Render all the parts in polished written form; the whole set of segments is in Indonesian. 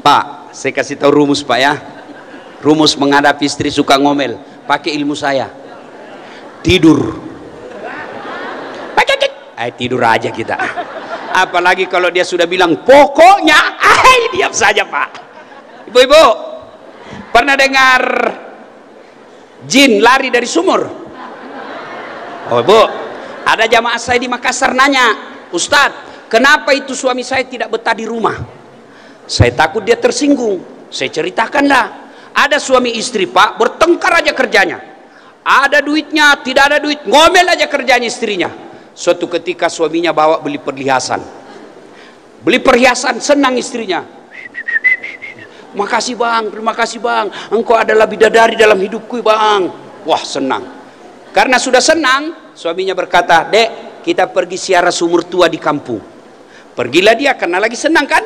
Pak, saya kasih tahu rumus Pak ya. Rumus menghadapi istri suka ngomel. Pakai ilmu saya. Tidur. Tidur aja kita. Apalagi kalau dia sudah bilang pokoknya, diam saja Pak. Ibu-ibu, pernah dengar jin lari dari sumur? Oh Bu, ada jamaah saya di Makassar nanya, Ustadz, kenapa itu suami saya tidak betah di rumah? Saya takut dia tersinggung. Saya ceritakanlah, ada suami istri Pak, bertengkar aja kerjanya. Ada duitnya, tidak ada duit, ngomel aja kerjanya istrinya. Suatu ketika suaminya bawa beli perhiasan. Beli perhiasan, senang istrinya. Makasih bang, terima kasih bang, engkau adalah bidadari dalam hidupku bang. Wah senang. Karena sudah senang, suaminya berkata, Dek, kita pergi ziarah sumur tua di kampung. Pergilah dia karena lagi senang kan.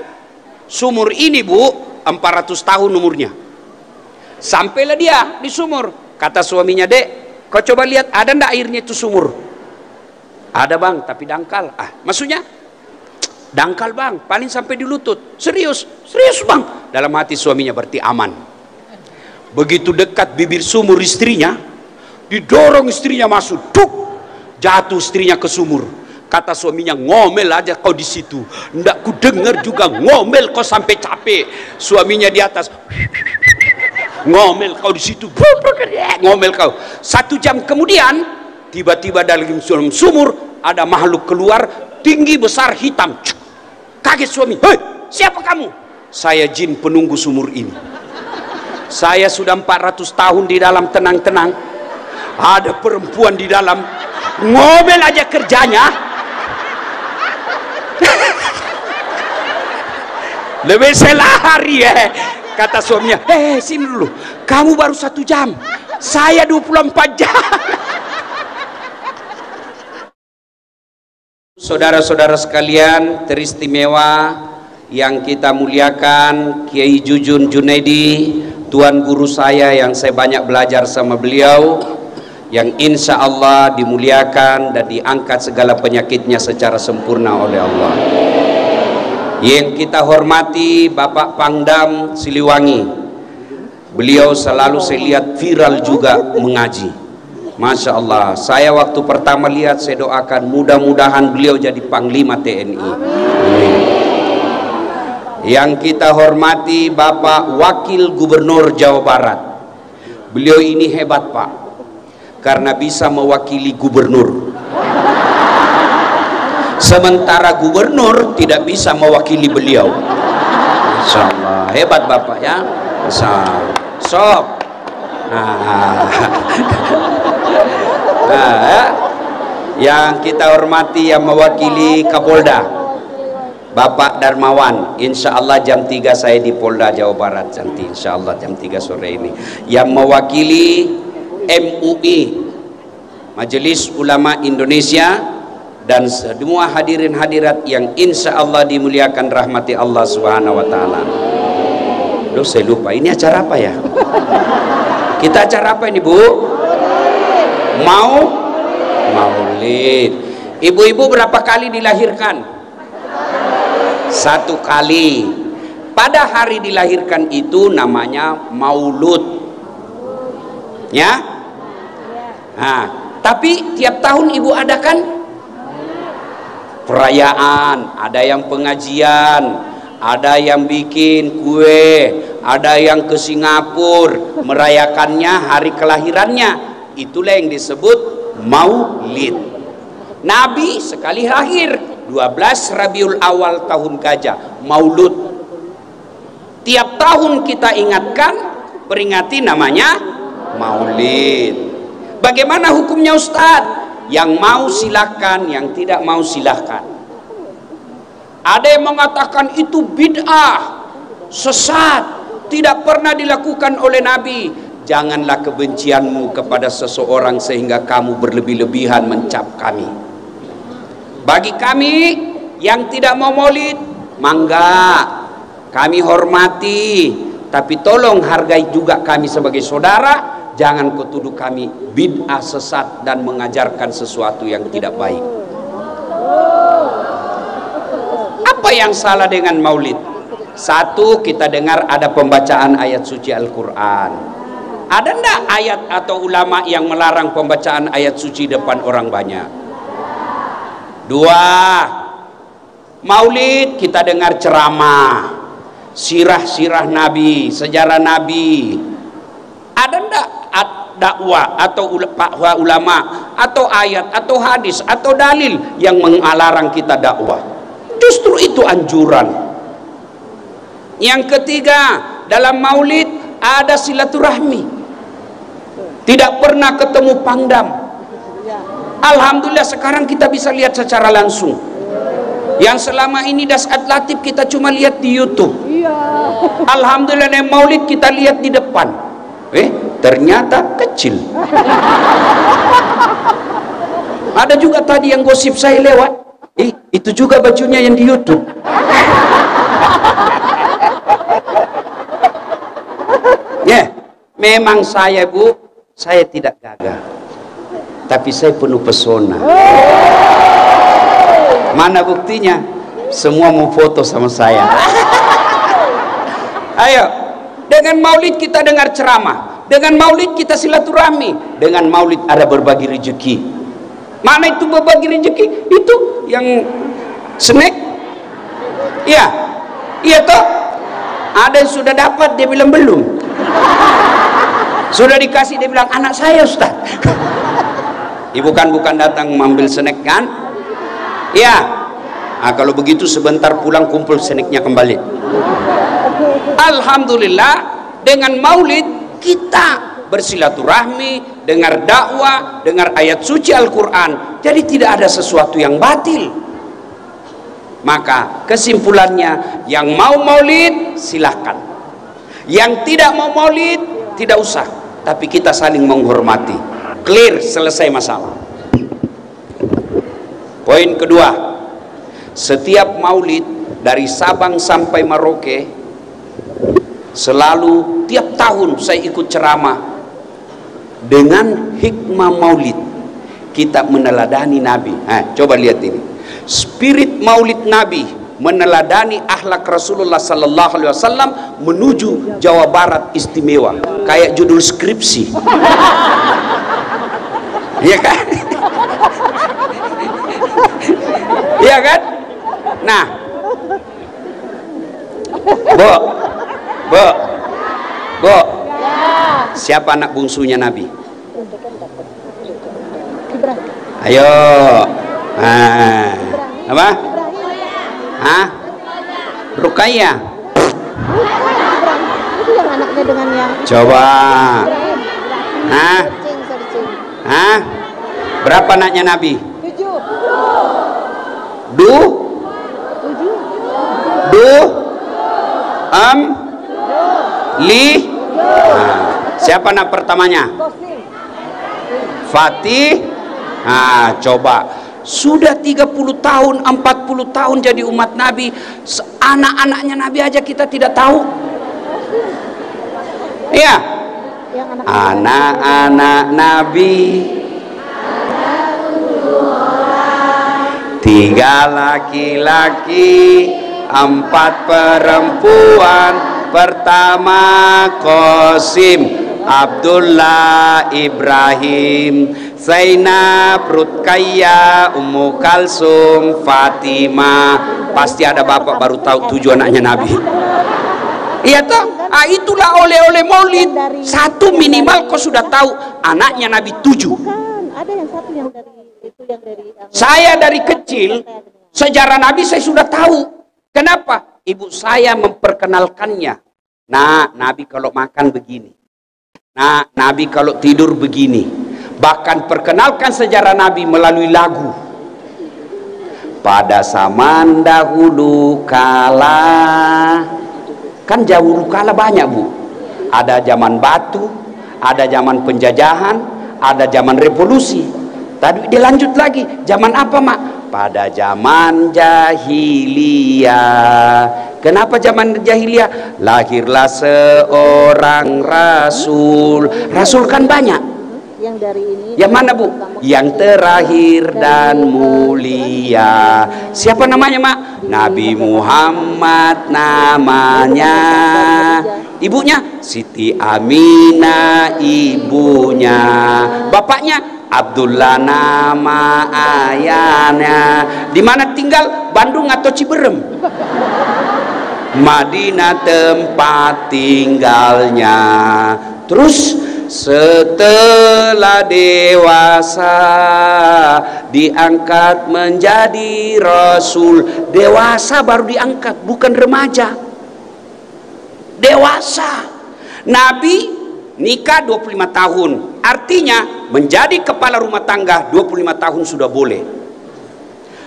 Sumur ini Bu, 400 tahun umurnya. Sampailah dia di sumur. Kata suaminya, Dek, kau coba lihat ada ndak airnya itu sumur? Ada bang, tapi dangkal. Maksudnya? Dangkal bang, paling sampai di lutut. Serius, serius bang. Dalam hati suaminya berarti aman. Begitu dekat bibir sumur istrinya, didorong istrinya masuk. Duk, jatuh istrinya ke sumur. Kata suaminya, ngomel aja kau di situ. Ndak ku dengar juga ngomel kau sampai capek. Suaminya di atas. Ngomel kau di situ. Ngomel kau. 1 jam kemudian, tiba-tiba dalam sumur ada makhluk keluar tinggi besar hitam. Kaget suami. Hei, siapa kamu? Saya jin penunggu sumur ini. Saya sudah 400 tahun di dalam tenang-tenang. Ada perempuan di dalam, ngomel aja kerjanya. Lebih saya lari ya. Kata suaminya, sini dulu. Kamu baru 1 jam. Saya 24 jam. Saudara-saudara sekalian teristimewa yang kita muliakan, Kiai Jujun Junaidi, tuan guru saya yang saya banyak belajar sama beliau, yang insya Allah dimuliakan dan diangkat segala penyakitnya secara sempurna oleh Allah. Yang kita hormati Bapak Pangdam Siliwangi, beliau selalu saya lihat viral juga mengaji. Masya Allah, saya waktu pertama lihat saya doakan mudah-mudahan beliau jadi Panglima TNI. Yang kita hormati Bapak Wakil Gubernur Jawa Barat, beliau ini hebat Pak, karena bisa mewakili gubernur. Sementara gubernur tidak bisa mewakili beliau. Masya Allah, hebat Bapak ya. Masya Allah. Sok. Yang kita hormati yang mewakili Kapolda Bapak Darmawan, insya Allah jam 3 saya di Polda Jawa Barat nanti, insya Allah jam 3 sore ini. Yang mewakili MUI, Majelis Ulama Indonesia, dan semua hadirin hadirat yang insya Allah dimuliakan rahmati Allah Subhanahu Wa Taala. Loh saya lupa, ini acara apa ya? Kita acara apa ini Bu? Maulid. Ibu-ibu berapa kali dilahirkan? 1 kali. Pada hari dilahirkan itu namanya maulud. Ya? Nah, tapi tiap tahun ibu adakan perayaan, ada yang pengajian, ada yang bikin kue, ada yang ke Singapura merayakannya hari kelahirannya. Itulah yang disebut maulid. Nabi sekali lahir 12 Rabiul Awal tahun gajah, maulud. Tiap tahun kita ingatkan, peringati namanya maulid. Bagaimana hukumnya Ustadz? Yang mau silahkan, yang tidak mau silahkan. Ada yang mengatakan itu bid'ah, sesat, tidak pernah dilakukan oleh Nabi. Janganlah kebencianmu kepada seseorang sehingga kamu berlebih-lebihan mencap kami. Bagi kami yang tidak mau maulid, mangga, kami hormati, tapi tolong hargai juga kami sebagai saudara. Jangan kau tuduh kami bid'ah, sesat, dan mengajarkan sesuatu yang tidak baik. Apa yang salah dengan maulid? Satu, kita dengar ada pembacaan ayat suci Al-Quran. Ada enggak ayat atau ulama yang melarang pembacaan ayat suci depan orang banyak? Dua, maulid kita dengar ceramah, sirah-sirah Nabi, sejarah Nabi. Ada enggak dakwah atau ulama atau ayat atau hadis atau dalil yang melarang kita dakwah? Justru itu anjuran. Yang ketiga, dalam maulid ada silaturahmi. Tidak pernah ketemu pangdam. Alhamdulillah sekarang kita bisa lihat secara langsung. Yang selama ini Dasat Latif kita cuma lihat di YouTube. Alhamdulillah yang maulid kita lihat di depan. Ternyata kecil. Ada juga tadi yang gosip saya lewat. Itu juga bajunya yang di YouTube. Memang saya, Bu, saya tidak gagah, tapi saya penuh pesona. Mana buktinya? Semua mau foto sama saya. Ayo, dengan maulid kita dengar ceramah, dengan maulid kita silaturahmi, dengan maulid ada berbagi rezeki. Mana itu berbagi rezeki? Itu yang snack? Iya, iya toh. Ada yang sudah dapat, dia bilang belum. Sudah dikasih, dia bilang anak saya Ustaz. Bukan datang mengambil snack kan? Iya. Nah, kalau begitu sebentar pulang kumpul snacknya kembali. Alhamdulillah dengan maulid kita bersilaturahmi, dengar dakwah, dengar ayat suci Al-Quran. Jadi tidak ada sesuatu yang batil. Maka kesimpulannya, yang mau maulid silahkan, yang tidak mau maulid tidak usah, tapi kita saling menghormati. Clear, selesai masalah. Poin kedua, setiap maulid dari Sabang sampai Merauke, selalu tiap tahun saya ikut ceramah dengan hikmah maulid. Kita meneladani Nabi. Coba lihat ini, spirit maulid Nabi meneladani akhlak Rasulullah sallallahu alaihi wasallam menuju Jawa Barat istimewa, kayak judul skripsi. Iya kan? Iya kan? Nah, Bu, siapa anak bungsunya Nabi? Ayo. Apa? Ruqayyah. Itu yang anaknya dengan yang coba. Berapa anaknya Nabi? 7. Siapa anak pertamanya? Fatih. Coba, sudah 30 tahun 40 tahun jadi umat Nabi, anak-anaknya Nabi aja kita tidak tahu. Iya, anak-anak Nabi 3 laki-laki 4 perempuan. Pertama Qasim, Abdullah, Ibrahim, Zainab, Ruqayyah, Ummu Kalsum, Fatimah. Pasti ada bapak baru tahu 7 anaknya Nabi. Iya toh? Itulah oleh-oleh maulid. Satu minimal kau sudah tahu anaknya Nabi 7. Bukan, ada yang satu yang dari itu yang dari saya dari kecil sejarah Nabi saya sudah tahu. Kenapa? Ibu saya memperkenalkannya. Nah, Nabi kalau makan begini. Nah, Nabi kalau tidur begini. Bahkan perkenalkan sejarah Nabi melalui lagu. Pada zaman dahulu kala, kan dahulu kala banyak, Bu. Ada zaman batu, ada zaman penjajahan, ada zaman revolusi. Tadi dia lanjut lagi, zaman apa, Mak? Pada zaman jahiliyah. Kenapa zaman jahiliyah? Lahirlah seorang rasul. Rasul kan banyak. yang dari ini. Yang mana Bu? Yang terakhir dan mulia. Siapa namanya Mak? Nabi Muhammad namanya. Ibunya Siti Aminah ibunya. Bapaknya Abdullah nama ayahnya. Di mana tinggal? Bandung atau Ciberem? Madinah tempat tinggalnya. Terus setelah dewasa diangkat menjadi rasul. Dewasa baru diangkat, bukan remaja. Dewasa. Nabi nikah 25 tahun. Artinya menjadi kepala rumah tangga 25 tahun sudah boleh.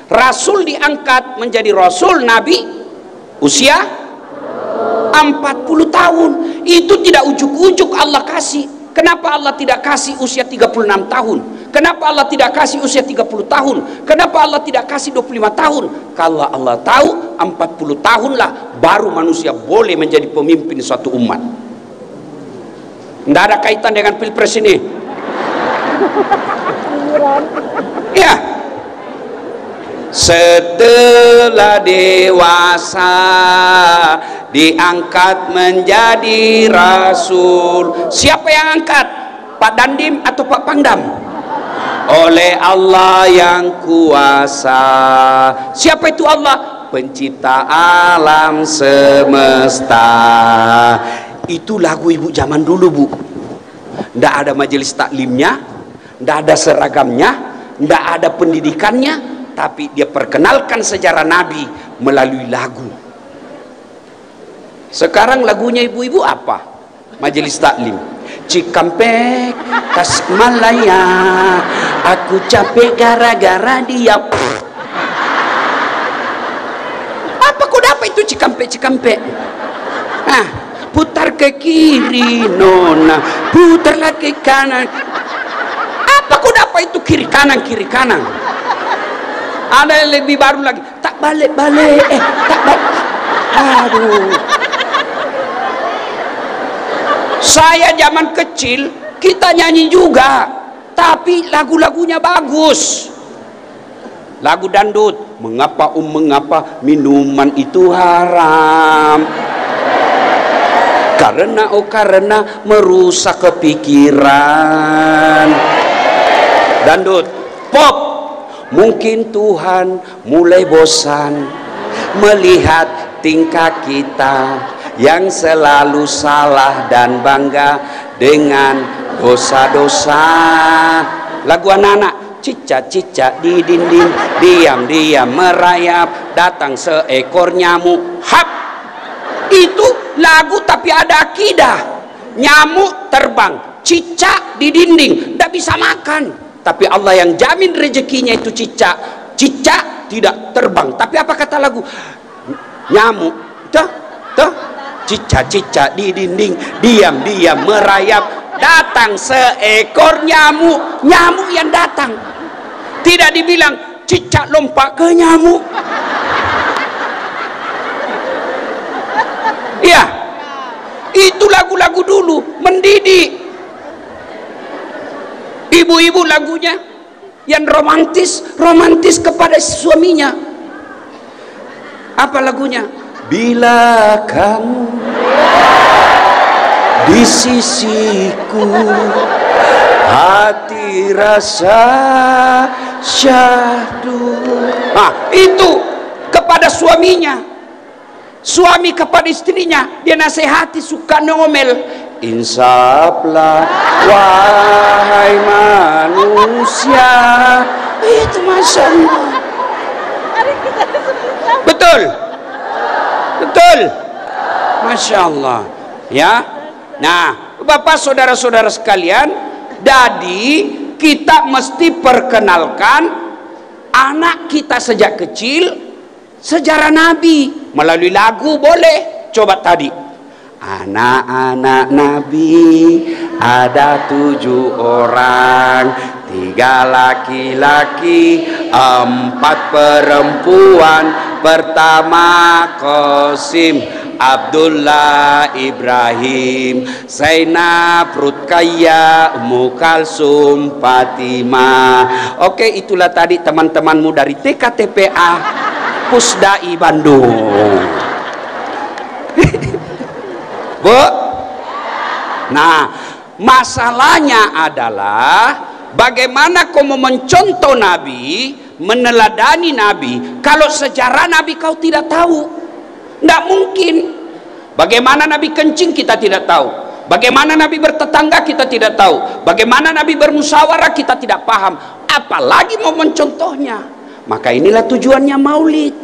Rasul diangkat menjadi rasul Nabi usia 40 tahun. Itu tidak ujuk-ujuk Allah kasih. Kenapa Allah tidak kasih usia 36 tahun? Kenapa Allah tidak kasih usia 30 tahun? Kenapa Allah tidak kasih 25 tahun? Kalau Allah tahu 40 tahunlah baru manusia boleh menjadi pemimpin suatu umat. Tidak ada kaitan dengan pilpres ini. Ya. Setelah dewasa diangkat menjadi rasul. Siapa yang angkat? Pak Dandim atau Pak Pangdam? Oleh Allah yang kuasa. Siapa itu Allah? Pencipta alam semesta. Itu lagu ibu zaman dulu Bu. Tidak ada majelis taklimnya, tidak ada seragamnya, tidak ada pendidikannya, tapi dia perkenalkan sejarah Nabi melalui lagu. Sekarang lagunya ibu-ibu apa? Majelis taklim. Cikampek, Tasikmalaya, aku capek gara-gara dia. Apa kau dapat itu Cikampek? Nah, putar ke kiri nona, putar lagi ke kanan. Apa kau dapat itu kiri kanan? Ada yang lebih baru lagi, tak balik, tak balik. Aduh. Saya zaman kecil kita nyanyi juga, tapi lagu-lagunya bagus. Lagu dangdut, mengapa minuman itu haram? Karena merusak kepikiran. Dangdut, pop. Mungkin Tuhan mulai bosan melihat tingkah kita yang selalu salah dan bangga dengan dosa-dosa. Lagu anak-anak, cicak-cicak di dinding, diam-diam merayap, datang seekor nyamuk, hap. Itu lagu tapi ada akidah. Nyamuk terbang, cicak di dinding, tidak bisa makan. Tapi Allah yang jamin rezekinya itu cicak. Cicak tidak terbang. Tapi apa kata lagu? Nyamuk, cicak-cicak di dinding, diam-diam merayap, datang seekor nyamuk. Nyamuk yang datang. Tidak dibilang cicak lompat ke nyamuk. Ya, itu lagu-lagu dulu mendidik. Ibu-ibu lagunya yang romantis kepada suaminya. Apa lagunya? Bila kamu di sisiku, hati rasa syahdu. Nah, itu kepada suaminya. Suami kepada istrinya, dia nasihati, suka ngomel. Insaflah wahai manusia. Itu Masya Allah. Betul Masya Allah. Ya. Nah, Bapak saudara-saudara sekalian, jadi kita mesti perkenalkan anak kita sejak kecil sejarah Nabi melalui lagu. Boleh coba tadi, anak-anak Nabi ada 7 orang, 3 laki-laki, 4 perempuan. Pertama Qasim, Abdullah, Ibrahim, Zainab, Rutkaya, Ummu Kalsum, Fatimah. Oke, itulah tadi teman-temanmu dari TKTPA Pusdai Bandung. Bu, nah masalahnya adalah bagaimana kau mau mencontoh Nabi, meneladani Nabi, kalau sejarah Nabi kau tidak tahu. Tidak mungkin. Bagaimana Nabi kencing kita tidak tahu, bagaimana Nabi bertetangga kita tidak tahu, bagaimana Nabi bermusyawarah kita tidak paham, apalagi mau mencontohnya. Maka inilah tujuannya maulid.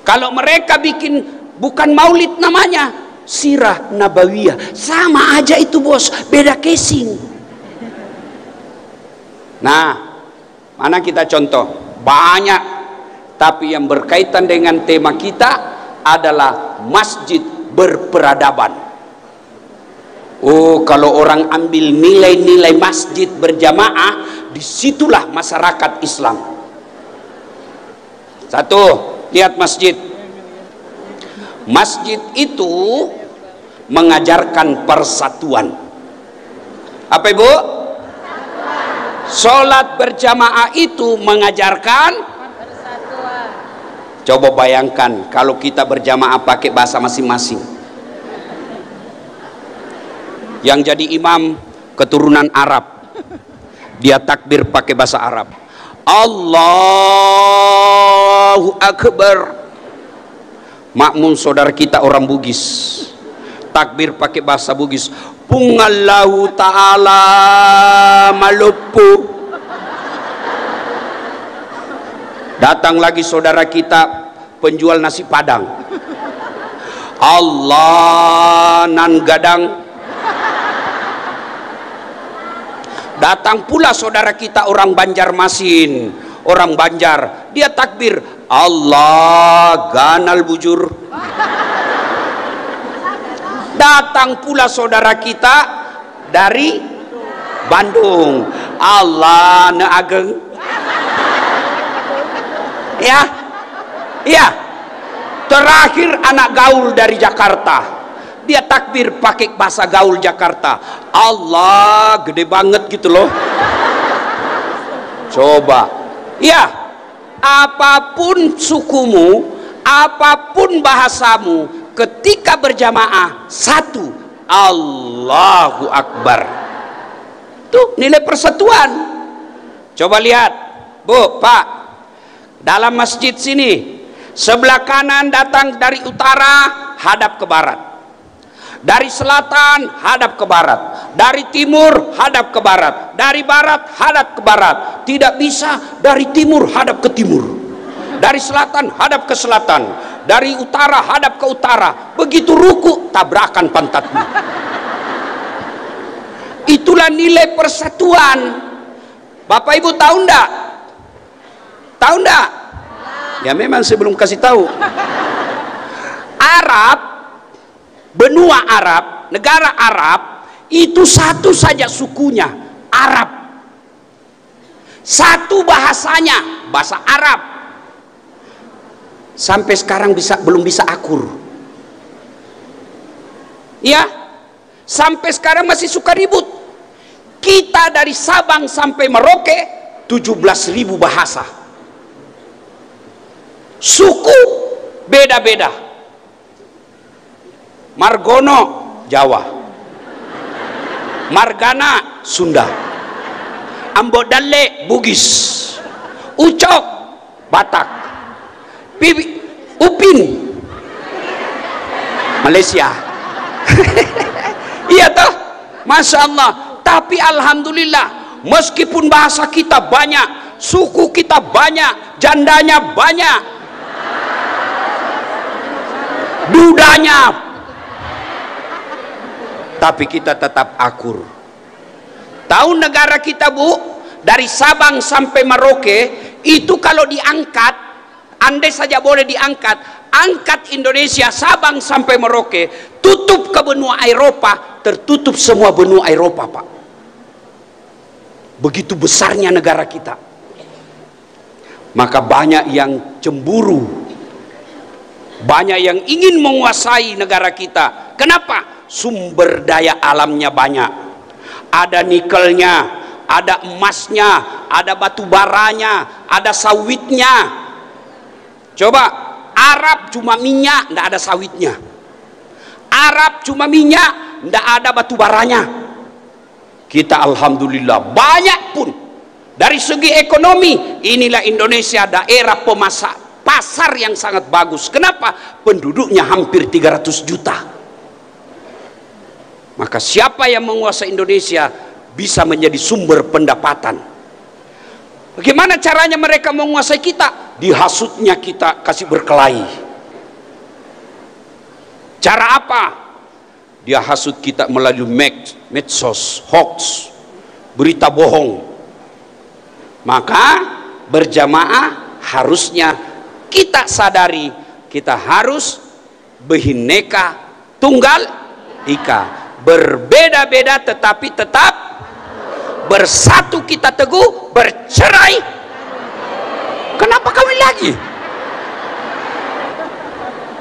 Kalau mereka bikin bukan maulid, namanya sirah nabawiyah, sama aja itu bos, beda casing. Nah, mana kita contoh banyak, tapi yang berkaitan dengan tema kita adalah masjid berperadaban. Oh, kalau orang ambil nilai-nilai masjid berjamaah, disitulah masyarakat Islam. Satu, lihat masjid. Masjid itu mengajarkan persatuan. Apa ibu? Sholat berjamaah itu mengajarkan. Coba bayangkan kalau kita berjamaah pakai bahasa masing-masing. Yang jadi imam keturunan Arab, dia takbir pakai bahasa Arab, Allahu Akbar. Makmum saudara kita orang Bugis, takbir pakai bahasa Bugis, Pungallahu ta'ala malupu. Datang lagi saudara kita penjual nasi padang, Allah nan gadang. Datang pula saudara kita orang Banjarmasin, orang Banjar, dia takbir Allah ganal bujur. Datang pula saudara kita dari Bandung, Allah na ageng. Ya, ya. Terakhir anak gaul dari Jakarta, dia takbir pakai bahasa gaul Jakarta, Allah gede banget gitu loh. Coba, ya, apapun sukumu, apapun bahasamu, ketika berjamaah satu, Allahu Akbar. Tuh nilai persatuan. Coba lihat, Bu, Pak. Dalam masjid sini, sebelah kanan datang dari utara, hadap ke barat. Dari selatan, hadap ke barat. Dari timur, hadap ke barat. Dari barat, hadap ke barat. Tidak bisa dari timur, hadap ke timur. Dari selatan, hadap ke selatan. Dari utara, hadap ke utara. Begitu ruku, tabrakan pantatmu. Itulah nilai persatuan. Bapak Ibu tahu enggak? Tahu enggak? Ya memang saya belum kasih tahu. Arab, benua Arab, negara Arab itu satu saja sukunya, Arab. Satu bahasanya, bahasa Arab. Sampai sekarang belum bisa akur. Ya, sampai sekarang masih suka ribut. Kita dari Sabang sampai Merauke 17.000 bahasa. Suku beda-beda. Margono Jawa, Margana Sunda, Ambodale Bugis, Ucok Batak, Upin Malaysia. Iya toh, Masya Allah. Tapi alhamdulillah, meskipun bahasa kita banyak, suku kita banyak, jandanya banyak, dudanya, tapi kita tetap akur. Tahu negara kita, Bu, dari Sabang sampai Merauke itu kalau diangkat, andai saja boleh diangkat, angkat Indonesia Sabang sampai Merauke, tutup ke benua Eropa, tertutup semua benua Eropa, Pak. Begitu besarnya negara kita. Maka banyak yang cemburu Banyak yang ingin menguasai negara kita. Kenapa? Sumber daya alamnya banyak. Ada nikelnya, ada emasnya, ada batu baranya, ada sawitnya. Coba, Arab cuma minyak, tidak ada sawitnya. Arab cuma minyak, tidak ada batu baranya. Kita alhamdulillah banyak pun. Dari segi ekonomi, inilah Indonesia daerah pemasak pasar yang sangat bagus. Kenapa? Penduduknya hampir 300 juta. Maka siapa yang menguasai Indonesia bisa menjadi sumber pendapatan. Bagaimana caranya mereka menguasai kita? Dihasutnya kita kasih berkelahi. Cara apa? Dia hasut kita melalui medsos, hoax, berita bohong. Maka berjamaah harusnya kita sadari, kita harus Bhinneka Tunggal Ika, berbeda-beda tetapi tetap bersatu, kita teguh, bercerai. Kenapa kawin lagi?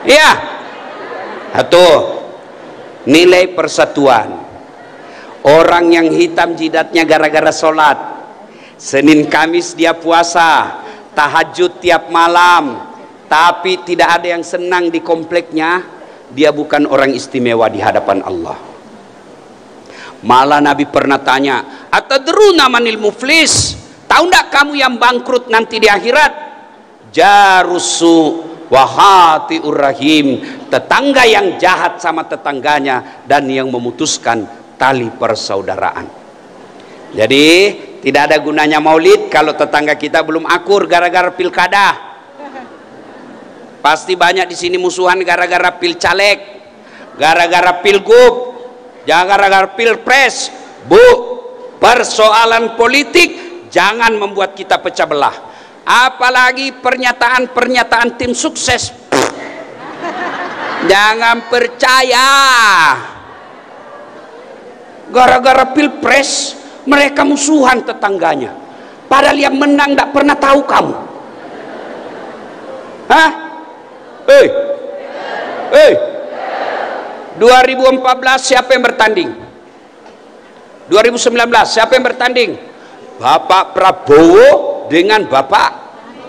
Ya, satu, nilai persatuan. Orang yang hitam jidatnya gara-gara sholat, Senin Kamis dia puasa, tahajud tiap malam, tapi tidak ada yang senang di kompleknya, dia bukan orang istimewa di hadapan Allah. Malah Nabi pernah tanya, atadruna manil muflis, tahu tidak kamu yang bangkrut nanti di akhirat? Jarusu wahati urrahim, tetangga yang jahat sama tetangganya dan yang memutuskan tali persaudaraan. Jadi tidak ada gunanya maulid kalau tetangga kita belum akur gara-gara pilkada. Pasti banyak di sini musuhan gara-gara pilcaleg, gara-gara pilgub, gara-gara pilpres. Bu, persoalan politik jangan membuat kita pecah belah. Apalagi pernyataan-pernyataan tim sukses. Jangan percaya. Gara-gara pilpres mereka musuhan tetangganya, padahal yang menang tidak pernah tahu kamu. Hah? 2014 siapa yang bertanding? 2019 siapa yang bertanding? Bapak Prabowo dengan Bapak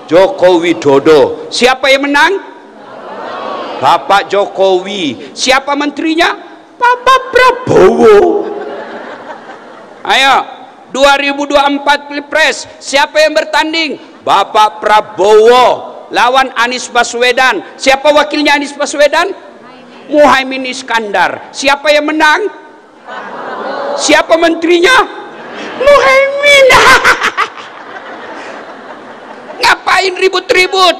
Joko Widodo. Siapa yang menang? Bapak Jokowi. Siapa menterinya? Bapak Prabowo. Ayo, 2024 Pilpres, siapa yang bertanding? Bapak Prabowo lawan Anies Baswedan. Siapa wakilnya Anies Baswedan? Muhaimin Iskandar. Siapa yang menang? Siapa menterinya? Muhaimin. Ngapain ribut-ribut?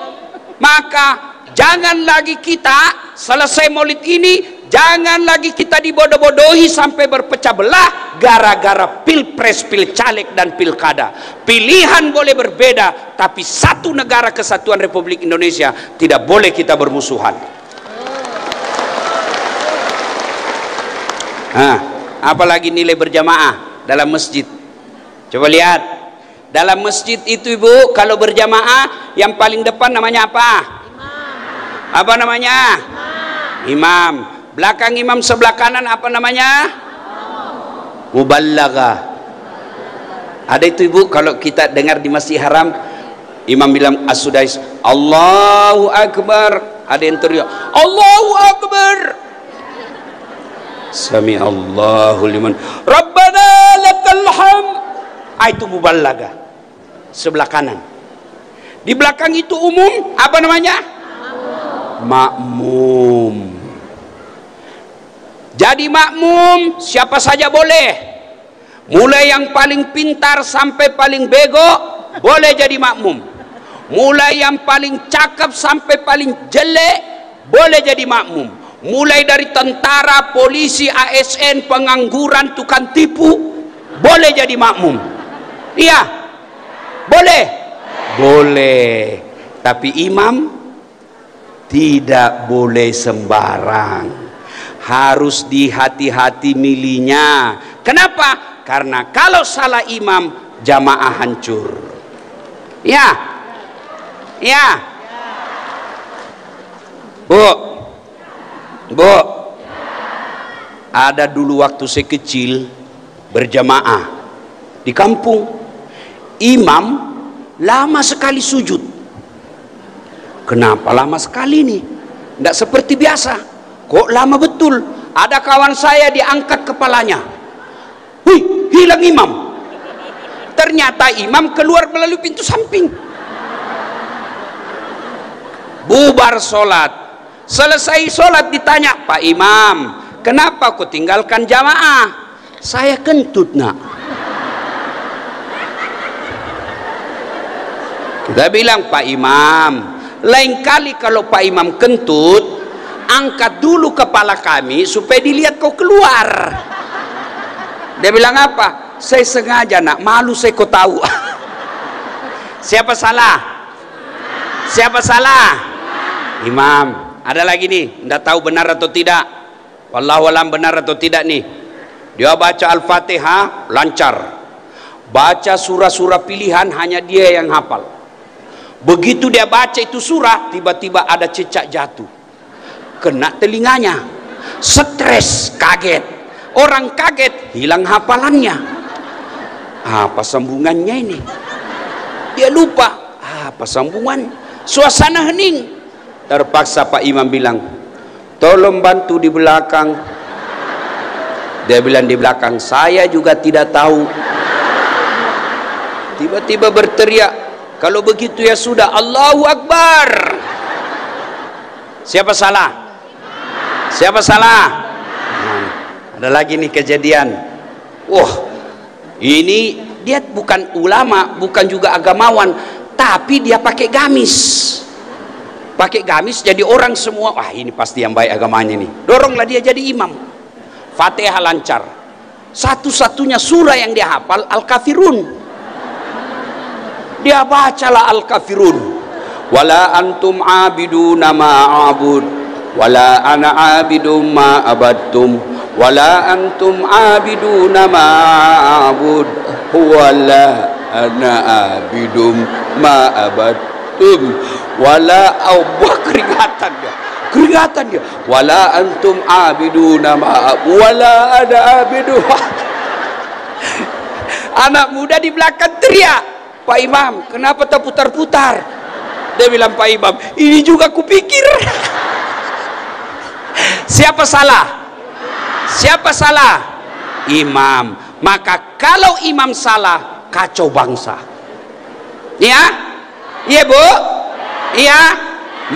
Maka jangan lagi kita selesai maulid ini, jangan lagi kita dibodoh-bodohi sampai berpecah belah gara-gara pilpres, pilcaleg dan pilkada. Pilihan boleh berbeda, tapi satu negara kesatuan Republik Indonesia tidak boleh kita bermusuhan. Apalagi nilai berjamaah dalam masjid. Coba lihat, dalam masjid itu ibu, kalau berjamaah yang paling depan namanya apa? Imam. Apa namanya? Imam. Belakang imam sebelah kanan apa namanya? Muballagah. Ada itu ibu, kalau kita dengar di Masjid Haram, imam bilang as-sudais, Allahu Akbar, ada yang teriak Allahu Akbar, Sami Allahu liman Rabbana lakal hamd. Itu muballagah, sebelah kanan. Di belakang itu umum, apa namanya? Makmum. Jadi makmum siapa saja boleh, mulai yang paling pintar sampai paling bego boleh jadi makmum, mulai yang paling cakep sampai paling jelek boleh jadi makmum, mulai dari tentara, polisi, ASN, pengangguran, tukang tipu boleh jadi makmum. Iya, boleh, boleh. Tapi imam tidak boleh sembarang, harus dihati-hati milihnya. Kenapa? Karena kalau salah imam, jamaah hancur. Ya, ya. Bu, ada dulu waktu saya kecil berjamaah di kampung, imam lama sekali sujud. Kenapa lama sekali nih? Tidak seperti biasa. Kok lama betul? Ada kawan saya diangkat kepalanya, wih, hilang imam. Ternyata imam keluar melalui pintu samping. Bubar sholat. Selesai sholat ditanya, Pak Imam, kenapa kau tinggalkan jamaah? Saya kentut, nak. Kita bilang, Pak Imam, lain kali kalau Pak Imam kentut, angkat dulu kepala kami supaya dilihat kau keluar. Dia bilang apa? Saya sengaja, nak, malu saya kau tahu. Siapa salah? Siapa salah? Imam. Ada lagi nih, tidak tahu benar atau tidak. Wallahu alam benar atau tidak nih. Dia baca Al-Fatihah lancar. Baca surah-surah pilihan hanya dia yang hafal. Begitu dia baca itu surah, tiba-tiba ada cecak jatuh. Kena telinganya. Stres, kaget. Orang kaget, hilang hafalannya. Apa sambungannya ini? Dia lupa. Apa sambungan? Suasana hening. Terpaksa Pak Imam bilang, tolong bantu di belakang. Dia bilang di belakang, saya juga tidak tahu. Tiba-tiba berteriak, kalau begitu ya sudah, Allahu Akbar. Siapa salah? Siapa salah? Nah, ada lagi nih kejadian. Wah, ini dia bukan ulama, bukan juga agamawan, tapi dia pakai gamis. Pakai gamis jadi orang semua, wah ini pasti yang baik agamanya nih, doronglah dia jadi imam. Fatihah lancar, satu-satunya surah yang dia hafal Al-Kafirun. Dia bacalah Al-Kafirun. Wala antum abiduna ma'abud wala ana abidum ma'abadtum wala antum abiduna ma'abud wala ana abidum ma'abadtum wala keringatan dia wala antum abiduna wala ada abidu. Anak muda di belakang teriak, Pak Imam, kenapa tak putar-putar? Dia bilang, Pak Imam, ini juga kupikir. Siapa salah? Siapa salah? Imam. Maka kalau imam salah, kacau bangsa. Ya? Iya, Bu? Iya,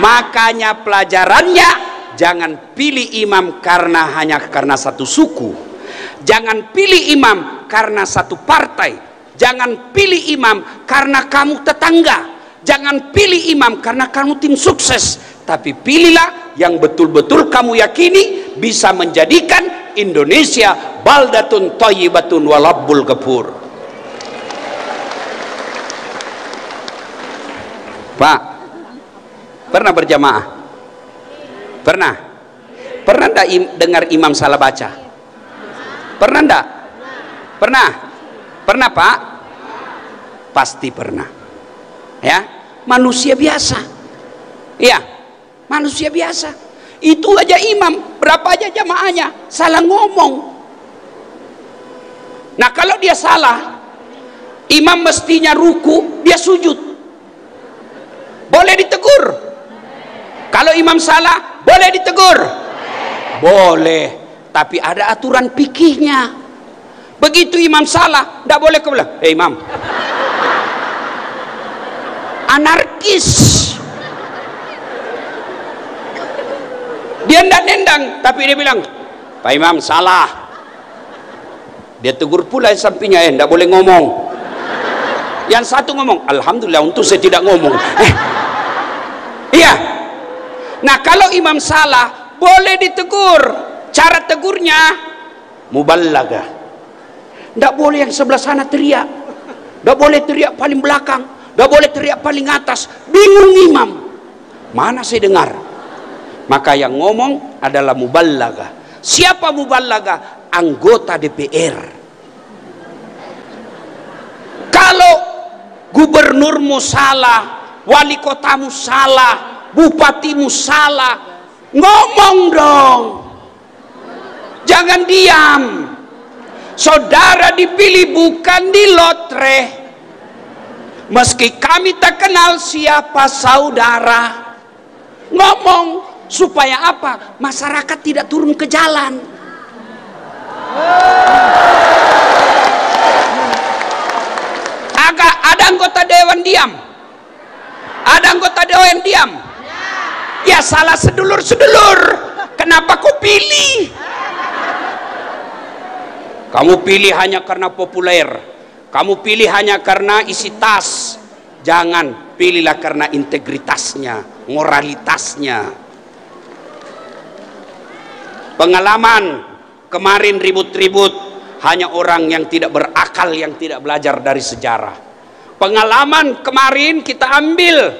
makanya pelajarannya jangan pilih imam hanya karena satu suku, jangan pilih imam karena satu partai, jangan pilih imam karena kamu tetangga, jangan pilih imam karena kamu tim sukses, tapi pilihlah yang betul-betul kamu yakini bisa menjadikan Indonesia baldatun thayyibatun walabbul ghafur. Pak, pernah berjamaah? Pernah? Pernah enggak dengar imam salah baca? Pernah enggak? Pernah? Pernah, Pak? Pasti pernah. Ya, manusia biasa. Iya, manusia biasa. Itu aja imam, berapa aja jamaahnya salah ngomong. Nah, kalau dia salah, imam mestinya ruku, dia sujud. Boleh ditegur. Kalau imam salah, boleh ditegur. Boleh, tapi ada aturan fikihnya. Begitu imam salah, tidak boleh kau bilang, imam. Anarkis. Dia tidak nendang, tapi dia bilang, Pak Imam salah. Dia tegur pula yang sampingnya, tidak boleh ngomong. Yang satu ngomong, alhamdulillah untuk saya tidak ngomong. Iya. Nah, kalau imam salah boleh ditegur. Cara tegurnya muballaghah. Tidak boleh yang sebelah sana teriak, tidak boleh teriak paling belakang, tidak boleh teriak paling atas. Bingung imam, mana saya dengar. Maka yang ngomong adalah muballaghah. Siapa muballaghah? Anggota DPR. Kalau gubernurmu salah, wali kotamu salah, bupatimu salah, ngomong dong, jangan diam. Saudara dipilih bukan di lotre. Meski kami tak kenal siapa saudara, ngomong supaya apa? Masyarakat tidak turun ke jalan. Agak ada anggota dewan diam, ada anggota dewan diam. Ya salah sedulur-sedulur. Kenapa kau pilih? Kamu pilih hanya karena populer. Kamu pilih hanya karena isi tas. Jangan, pilihlah karena integritasnya, moralitasnya. Pengalaman kemarin ribut-ribut hanya orang yang tidak berakal, yang tidak belajar dari sejarah. Pengalaman kemarin kita ambil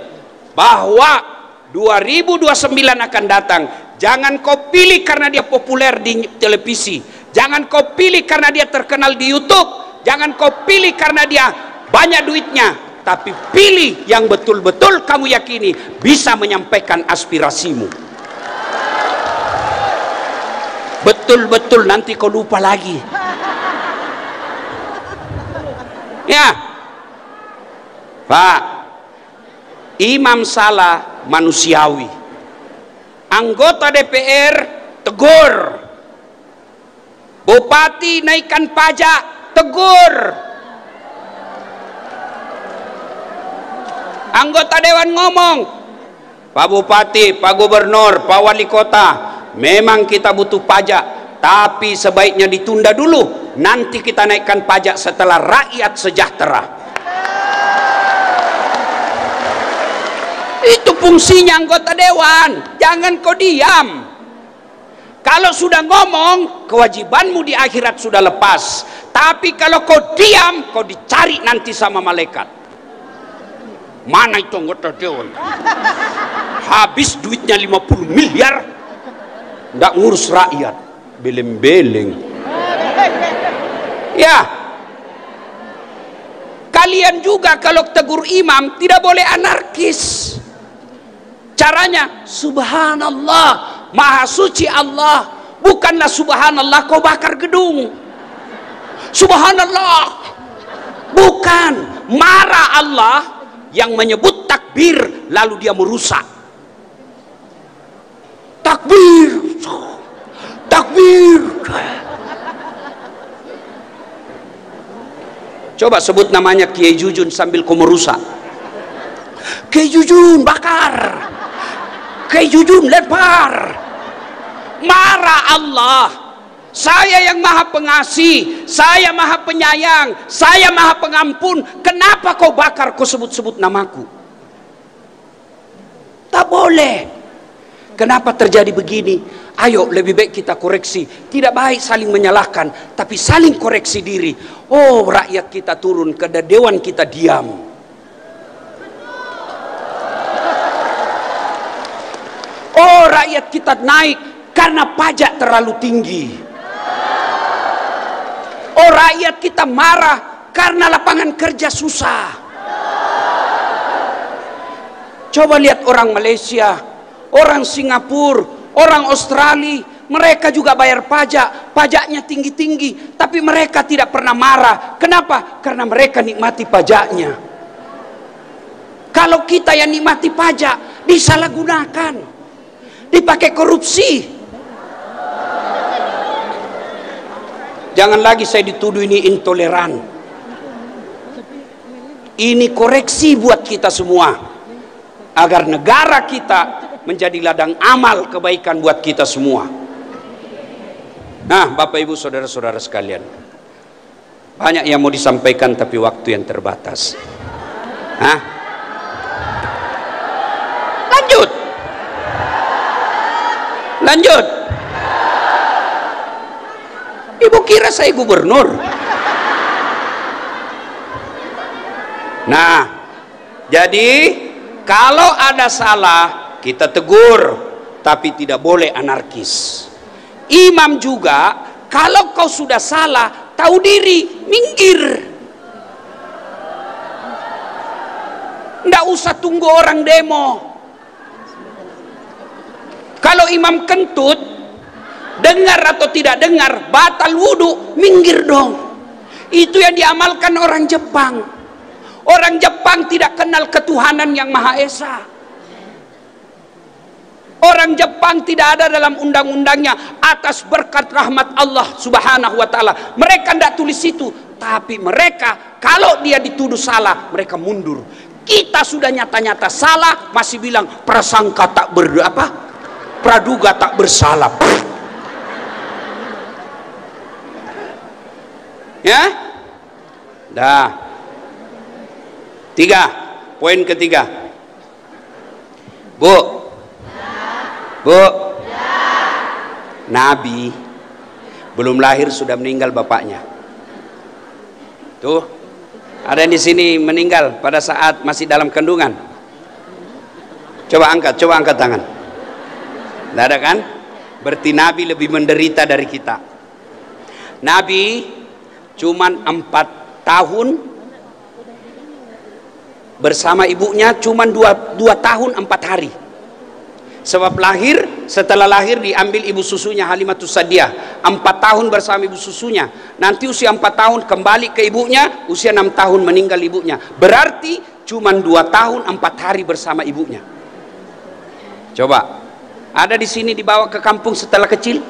bahwa 2029 akan datang. Jangan kau pilih karena dia populer di televisi. Jangan kau pilih karena dia terkenal di YouTube. Jangan kau pilih karena dia banyak duitnya. Tapi pilih yang betul-betul kamu yakini bisa menyampaikan aspirasimu. Betul-betul nanti kau lupa lagi. Ya Pak, imam salah manusiawi. Anggota DPR tegur. Bupati naikkan pajak, tegur. Anggota dewan ngomong, Pak Bupati, Pak Gubernur, Pak Wali Kota, memang kita butuh pajak, tapi sebaiknya ditunda dulu. Nanti kita naikkan pajak setelah rakyat sejahtera. Itu fungsinya anggota dewan. Jangan kau diam. Kalau sudah ngomong, kewajibanmu di akhirat sudah lepas. Tapi kalau kau diam, kau dicari nanti sama malaikat. Mana itu anggota dewan? Habis duitnya 50 miliar, nggak ngurus rakyat, beleng-beleng. Ya, kalian juga kalau tegur imam tidak boleh anarkis. Caranya, subhanallah, maha suci Allah. Bukanlah subhanallah kau bakar gedung. Subhanallah, bukan. Marah Allah yang menyebut takbir lalu dia merusak. Takbir, takbir. Coba sebut namanya Kiai Jujun sambil kau merusak. Kiai Jujun bakar, Kiai Jujun lempar. Marah Allah. Saya yang maha pengasih, saya maha penyayang, saya maha pengampun. Kenapa kau bakar, kau sebut-sebut namaku? Tak boleh. Kenapa terjadi begini? Ayo lebih baik kita koreksi. Tidak baik saling menyalahkan, tapi saling koreksi diri. Oh, rakyat kita turun, ke dewan kita diam. Oh, rakyat kita naik karena pajak terlalu tinggi. Oh, rakyat kita marah karena lapangan kerja susah. Coba lihat orang Malaysia, orang Singapura, orang Australia, mereka juga bayar pajak, pajaknya tinggi-tinggi, tapi mereka tidak pernah marah. Kenapa? Karena mereka nikmati pajaknya. Kalau kita yang nikmati pajak, disalahgunakan, dipakai korupsi. Jangan lagi saya dituduh ini intoleran. Ini koreksi buat kita semua, agar negara kita menjadi ladang amal kebaikan buat kita semua. Nah, Bapak Ibu saudara-saudara sekalian, banyak yang mau disampaikan tapi waktu yang terbatas. Hah? Lanjut. Lanjut. Ibu kira saya gubernur? Nah, jadi kalau ada salah kita tegur, tapi tidak boleh anarkis. Imam juga, kalau kau sudah salah, tahu diri, minggir. Nggak usah tunggu orang demo. Kalau imam kentut, dengar atau tidak dengar, batal wudu, minggir dong. Itu yang diamalkan orang Jepang. Orang Jepang tidak kenal ketuhanan yang Maha Esa. Orang Jepang tidak ada dalam undang-undangnya atas berkat rahmat Allah subhanahu wa ta'ala. Mereka tidak tulis itu. Tapi mereka kalau dia dituduh salah, mereka mundur. Kita sudah nyata-nyata salah, masih bilang prasangka tak praduga tak bersalah. Ya? Dah. 3. Poin ketiga. Bu. Nabi belum lahir sudah meninggal bapaknya. Tuh, ada yang di sini meninggal pada saat masih dalam kandungan. Coba angkat tangan. Tidak ada kan? Berarti Nabi lebih menderita dari kita. Nabi cuman 4 tahun bersama ibunya, cuman 2 tahun 4 hari. Sebab setelah lahir diambil ibu susunya Halimatus Sa'diyah, 4 tahun bersama ibu susunya. Nanti usia 4 tahun kembali ke ibunya, usia 6 tahun meninggal ibunya. Berarti cuma 2 tahun 4 hari bersama ibunya. Coba, ada di sini dibawa ke kampung setelah kecil?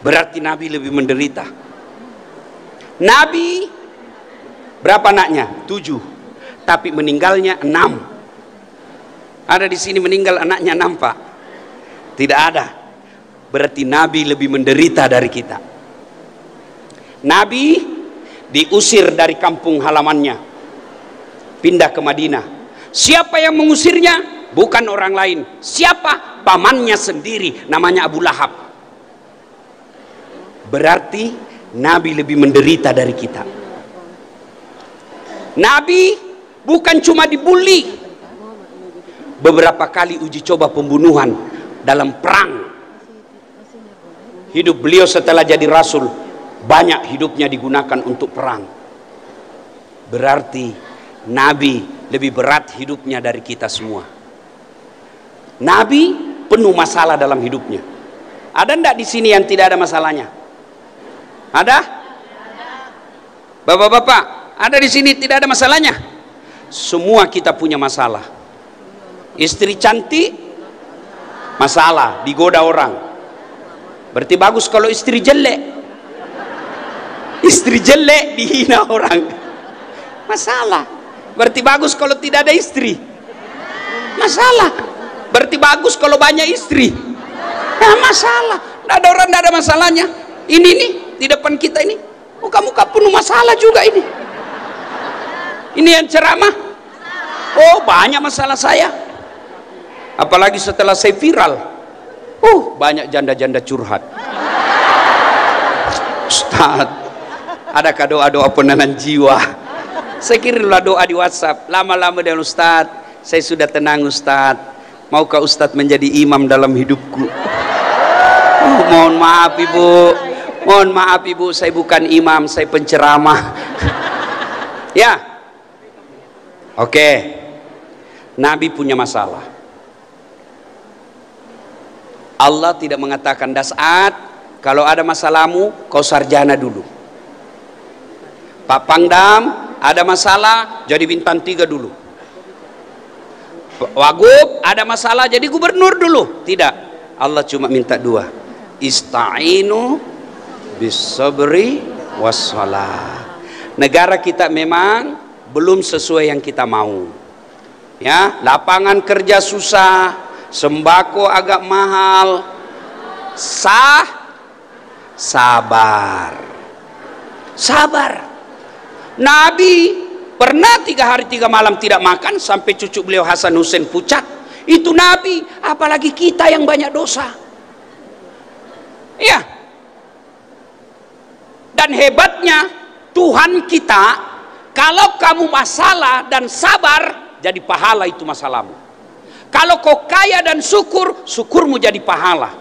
Berarti Nabi lebih menderita. Nabi berapa anaknya? 7, tapi meninggalnya 6. Ada di sini meninggal anaknya 6, Pak? Tidak ada. Berarti Nabi lebih menderita dari kita. Nabi diusir dari kampung halamannya, pindah ke Madinah. Siapa yang mengusirnya? Bukan orang lain. Siapa? Pamannya sendiri, namanya Abu Lahab. Berarti Nabi lebih menderita dari kita. Nabi bukan cuma dibully, beberapa kali uji coba pembunuhan dalam perang. Hidup beliau setelah jadi rasul, banyak hidupnya digunakan untuk perang. Berarti Nabi lebih berat hidupnya dari kita semua. Nabi penuh masalah dalam hidupnya. Ada enggak di sini yang tidak ada masalahnya? Ada? Bapak-bapak, ada di sini tidak ada masalahnya? Semua kita punya masalah. Istri cantik, masalah, digoda orang. Berarti bagus kalau istri jelek. Istri jelek dihina orang, masalah. Berarti bagus kalau tidak ada istri, masalah. Berarti bagus kalau banyak istri, nah masalah. Tidak ada orang, tidak ada masalahnya. Ini nih di depan kita ini, muka-muka penuh masalah juga ini. Ini yang ceramah, oh banyak masalah saya. Apalagi setelah saya viral, banyak janda-janda curhat. Ustaz, adakah doa-doa penenang jiwa? Saya kirimlah doa di WhatsApp. Lama-lama dengan Ustaz, saya sudah tenang Ustaz. Maukah Ustaz menjadi imam dalam hidupku? Mohon maaf Ibu, mohon maaf Ibu, saya bukan imam, saya penceramah. Ya, oke. Nabi punya masalah. Allah tidak mengatakan dasat, kalau ada masalahmu kau sarjana dulu. Pak Pangdam ada masalah jadi bintang 3 dulu. Wagub ada masalah jadi gubernur dulu. Tidak, Allah cuma minta 2. Ista'inu bis-sabri was-shalah. Negara kita memang belum sesuai yang kita mau. Ya, lapangan kerja susah, sembako agak mahal. Sabar. Nabi pernah 3 hari 3 malam tidak makan sampai cucu beliau Hasan Hussein pucat. Itu Nabi, apalagi kita yang banyak dosa. Ya. Dan hebatnya Tuhan kita, kalau kamu masalah dan sabar, jadi pahala itu masalahmu. Kalau kau kaya dan syukur, syukurmu jadi pahala.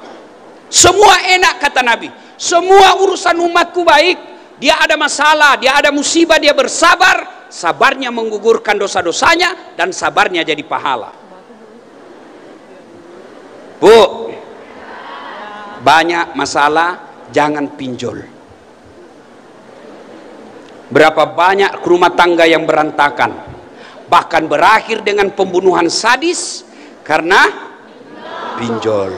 Semua enak kata Nabi. Semua urusan umatku baik. Dia ada masalah, dia ada musibah, dia bersabar. Sabarnya menggugurkan dosa-dosanya dan sabarnya jadi pahala. Bu, banyak masalah, jangan pinjol. Berapa banyak rumah tangga yang berantakan, bahkan berakhir dengan pembunuhan sadis karena pinjol.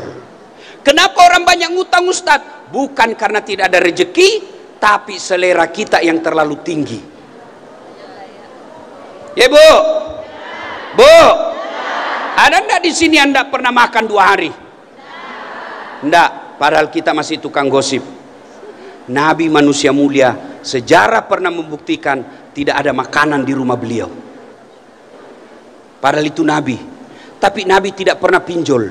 Kenapa orang banyak ngutang, Ustadz? Bukan karena tidak ada rezeki, tapi selera kita yang terlalu tinggi. Ya Bu, Bu, ada enggak di sini Anda pernah makan 2 hari? Enggak, padahal kita masih tukang gosip. Nabi manusia mulia, sejarah pernah membuktikan tidak ada makanan di rumah beliau. Padahal itu Nabi, tapi Nabi tidak pernah pinjol.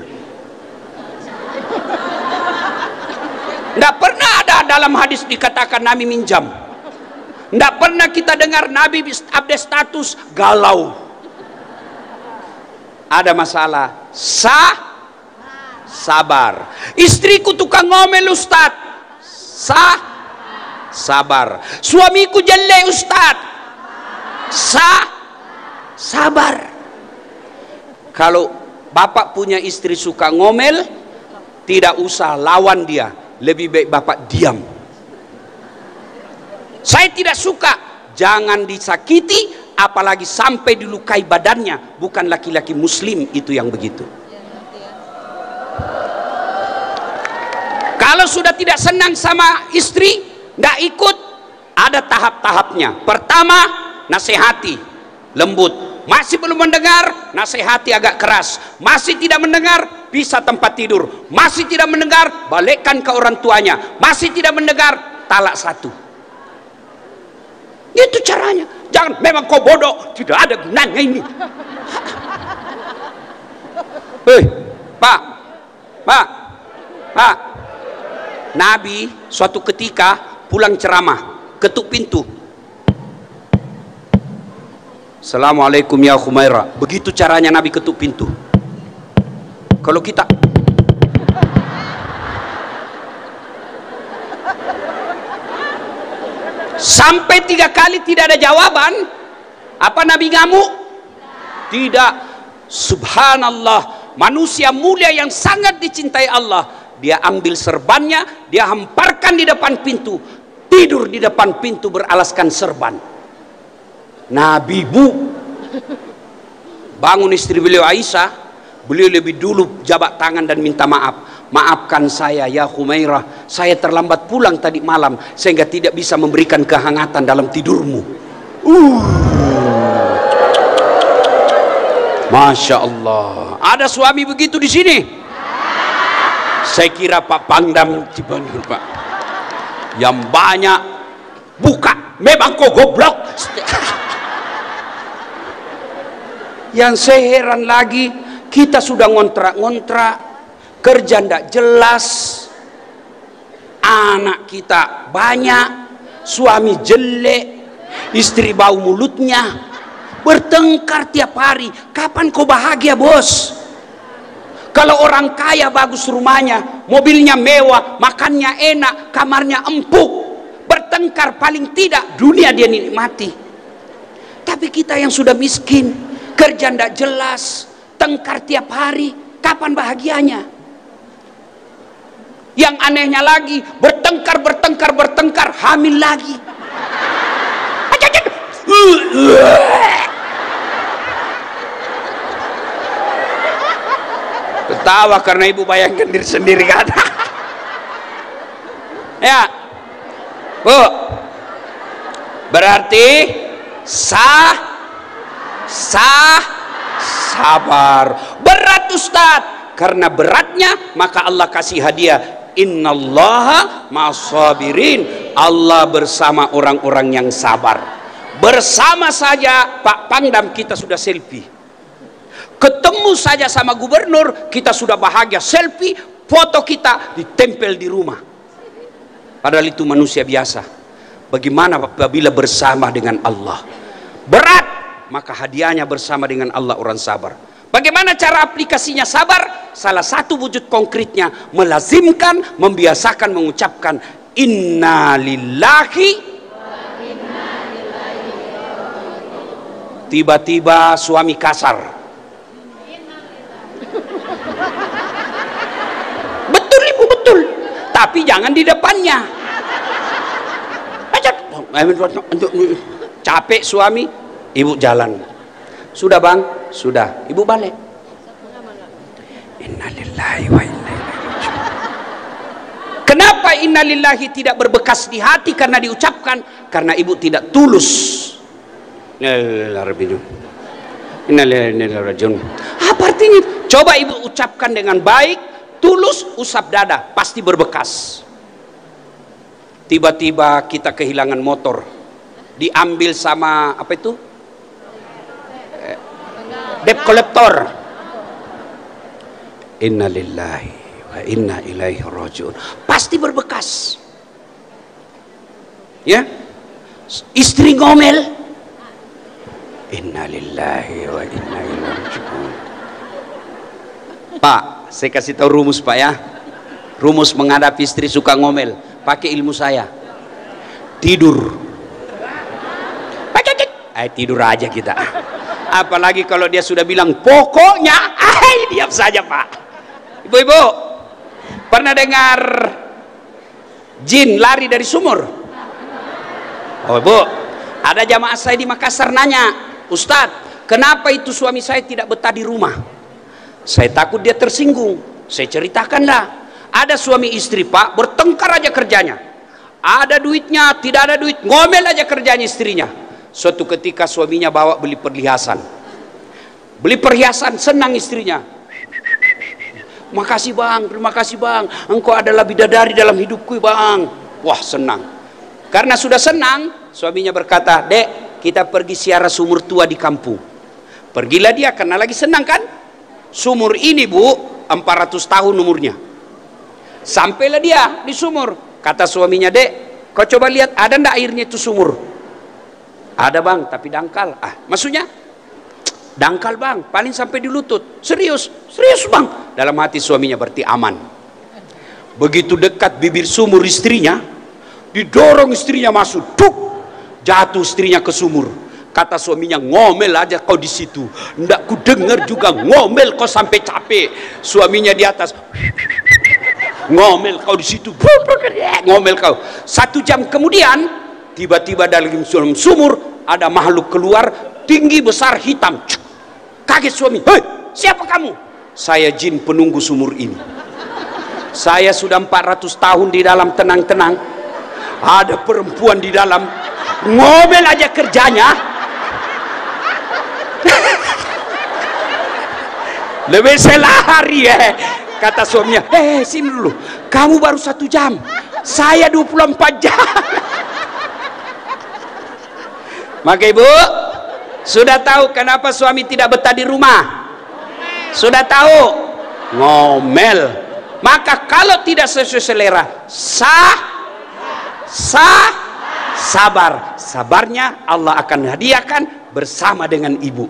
Tidak pernah ada dalam hadis dikatakan Nabi minjam. Tidak pernah kita dengar Nabi update status galau. Ada masalah, sabar. Istriku tukang ngomel, Ustaz. Sabar. Suamiku jelek, Ustaz. Sabar. Kalau bapak punya istri suka ngomel, tidak usah lawan dia, lebih baik bapak diam. Saya tidak suka, jangan disakiti, apalagi sampai dilukai badannya. Bukan laki-laki muslim itu yang begitu. Kalau sudah tidak senang sama istri, nggak ikut, ada tahap-tahapnya. Pertama, nasihati, lembut. Masih belum mendengar, nasihati agak keras. Masih tidak mendengar, pisah tempat tidur. Masih tidak mendengar, balikkan ke orang tuanya. Masih tidak mendengar, talak 1. Itu caranya. Jangan, memang kau bodoh, tidak ada gunanya ini. Hei, Pak. Nabi suatu ketika pulang ceramah, ketuk pintu. Assalamualaikum ya Khumairah. Begitu caranya Nabi ketuk pintu. Kalau kita sampai 3 kali tidak ada jawaban, apa Nabi ngamuk? Tidak. Subhanallah, manusia mulia yang sangat dicintai Allah, dia ambil serbannya, dia hamparkan di depan pintu, tidur di depan pintu beralaskan serban. Nabi, Bu, bangun istri beliau Aisyah, beliau lebih dulu jabat tangan dan minta maaf. Maafkan saya ya Khumairah, saya terlambat pulang tadi malam sehingga tidak bisa memberikan kehangatan dalam tidurmu. Masya Allah, ada suami begitu di sini? Saya kira Pak Pangdam Cibanjur, Pak, yang banyak buka, memang kok goblok. Yang saya heran lagi, kita sudah ngontrak-ngontrak, kerja ndak jelas, anak kita banyak, suami jelek, istri bau mulutnya, bertengkar tiap hari. Kapan kau bahagia, bos? Kalau orang kaya bagus rumahnya, mobilnya mewah, makannya enak, kamarnya empuk, bertengkar paling tidak dunia dia nikmati. Tapi kita yang sudah miskin, kerja ndak jelas, tengkar tiap hari, kapan bahagianya? Yang anehnya lagi, bertengkar, hamil lagi. Ketawa karena ibu bayangkan diri sendiri kan. Ya, Bu, berarti sabar. Berat, Ustaz. Karena beratnya maka Allah kasih hadiah, innallaha ma'as-sabirin. Allah bersama orang-orang yang sabar. Bersama saja Pak Pangdam kita sudah selfie, ketemu saja sama gubernur kita sudah bahagia, selfie, foto kita ditempel di rumah. Padahal itu manusia biasa. Bagaimana apabila bersama dengan Allah? Berat, maka hadiahnya bersama dengan Allah orang sabar. Bagaimana cara aplikasinya sabar? Salah satu wujud konkretnya melazimkan, membiasakan mengucapkan inna lillahi. Tiba-tiba suami kasar, tapi jangan di depannya. Capek suami, ibu jalan. Sudah bang, sudah. Ibu balik. Innalillahi wa inna ilaihi raji'un. Kenapa innalillahi tidak berbekas di hati karena diucapkan? Karena ibu tidak tulus. Apa artinya? Coba ibu ucapkan dengan baik, tulus, usap dada, pasti berbekas. Tiba-tiba kita kehilangan motor, diambil sama apa itu? Debt collector. Innalillahi wa inna ilaihi raji'un. Pasti berbekas. Ya? Istri ngomel. Innalillahi wa inna ilaihi raji'un. Pak, saya kasih tahu rumus Pak ya. Rumus menghadapi istri suka ngomel. Pakai ilmu saya. Tidur. Tidur aja kita. Apalagi kalau dia sudah bilang pokoknya, diam saja Pak. Ibu-ibu, pernah dengar jin lari dari sumur? Oh ibu, ada jamaah saya di Makassar nanya, Ustadz, kenapa itu suami saya tidak betah di rumah? Saya takut dia tersinggung. Saya ceritakanlah, ada suami istri Pak, bertengkar aja kerjanya. Ada duitnya, tidak ada duit, ngomel aja kerjanya istrinya. Suatu ketika suaminya bawa beli perhiasan. Beli perhiasan, senang istrinya. Makasih bang, terima kasih bang, engkau adalah bidadari dalam hidupku bang. Wah senang. Karena sudah senang, suaminya berkata, dek kita pergi ziarah sumur tua di kampung. Pergilah dia karena lagi senang kan. Sumur ini bu 400 tahun umurnya. Sampailah dia di sumur. Kata suaminya, dek kau coba lihat ada ndak airnya itu sumur. Ada bang tapi dangkal. Maksudnya dangkal bang, paling sampai di lutut. Serius bang. Dalam hati suaminya berarti aman. Begitu dekat bibir sumur istrinya, didorong istrinya masuk, duk, jatuh istrinya ke sumur. Kata suaminya, ngomel aja kau di situ. Ndak ku dengar juga ngomel kau sampai capek. Suaminya di atas, ngomel kau di situ, ngomel kau. 1 jam kemudian, tiba-tiba dalam sumur ada makhluk keluar, tinggi besar hitam. Kaget suami, hei siapa kamu? Saya jin penunggu sumur ini. Saya sudah 400 tahun di dalam tenang-tenang. Ada perempuan di dalam, ngomel aja kerjanya. Lebih selari ya. Kata suaminya, sini dulu, kamu baru 1 jam, saya 24 jam. Maka ibu sudah tahu kenapa suami tidak betah di rumah? Sudah tahu? Ngomel. Maka kalau tidak sesuai selera, sabar. Sabarnya Allah akan hadiahkan bersama dengan ibu.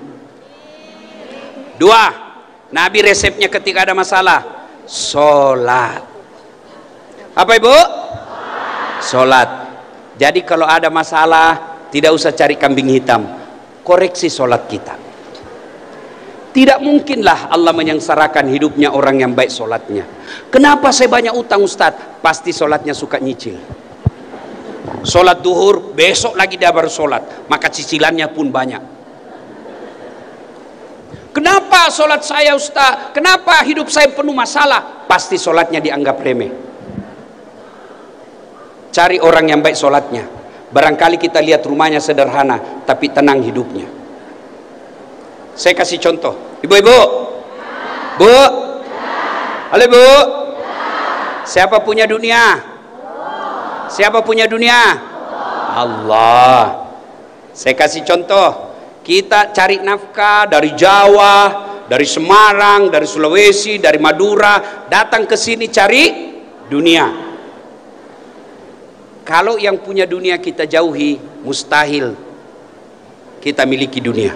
2, Nabi resepnya ketika ada masalah, sholat. Apa ibu? Sholat. Jadi kalau ada masalah, tidak usah cari kambing hitam, koreksi sholat kita. Tidak mungkinlah Allah menyengsarakan hidupnya orang yang baik sholatnya. Kenapa saya banyak utang Ustadz? Pasti sholatnya suka nyicil. Sholat duhur, besok lagi dia baru sholat, maka cicilannya pun banyak. Kenapa sholat saya Ustadz? Kenapa hidup saya penuh masalah? Pasti sholatnya dianggap remeh. Cari orang yang baik sholatnya. Barangkali kita lihat rumahnya sederhana, tapi tenang hidupnya. Saya kasih contoh. Ibu-ibu, bu, halo bu, siapa punya dunia? Siapa punya dunia? Allah. Saya kasih contoh. Kita cari nafkah dari Jawa, dari Semarang, dari Sulawesi, dari Madura, datang ke sini cari dunia. Kalau yang punya dunia kita jauhi, mustahil kita miliki dunia.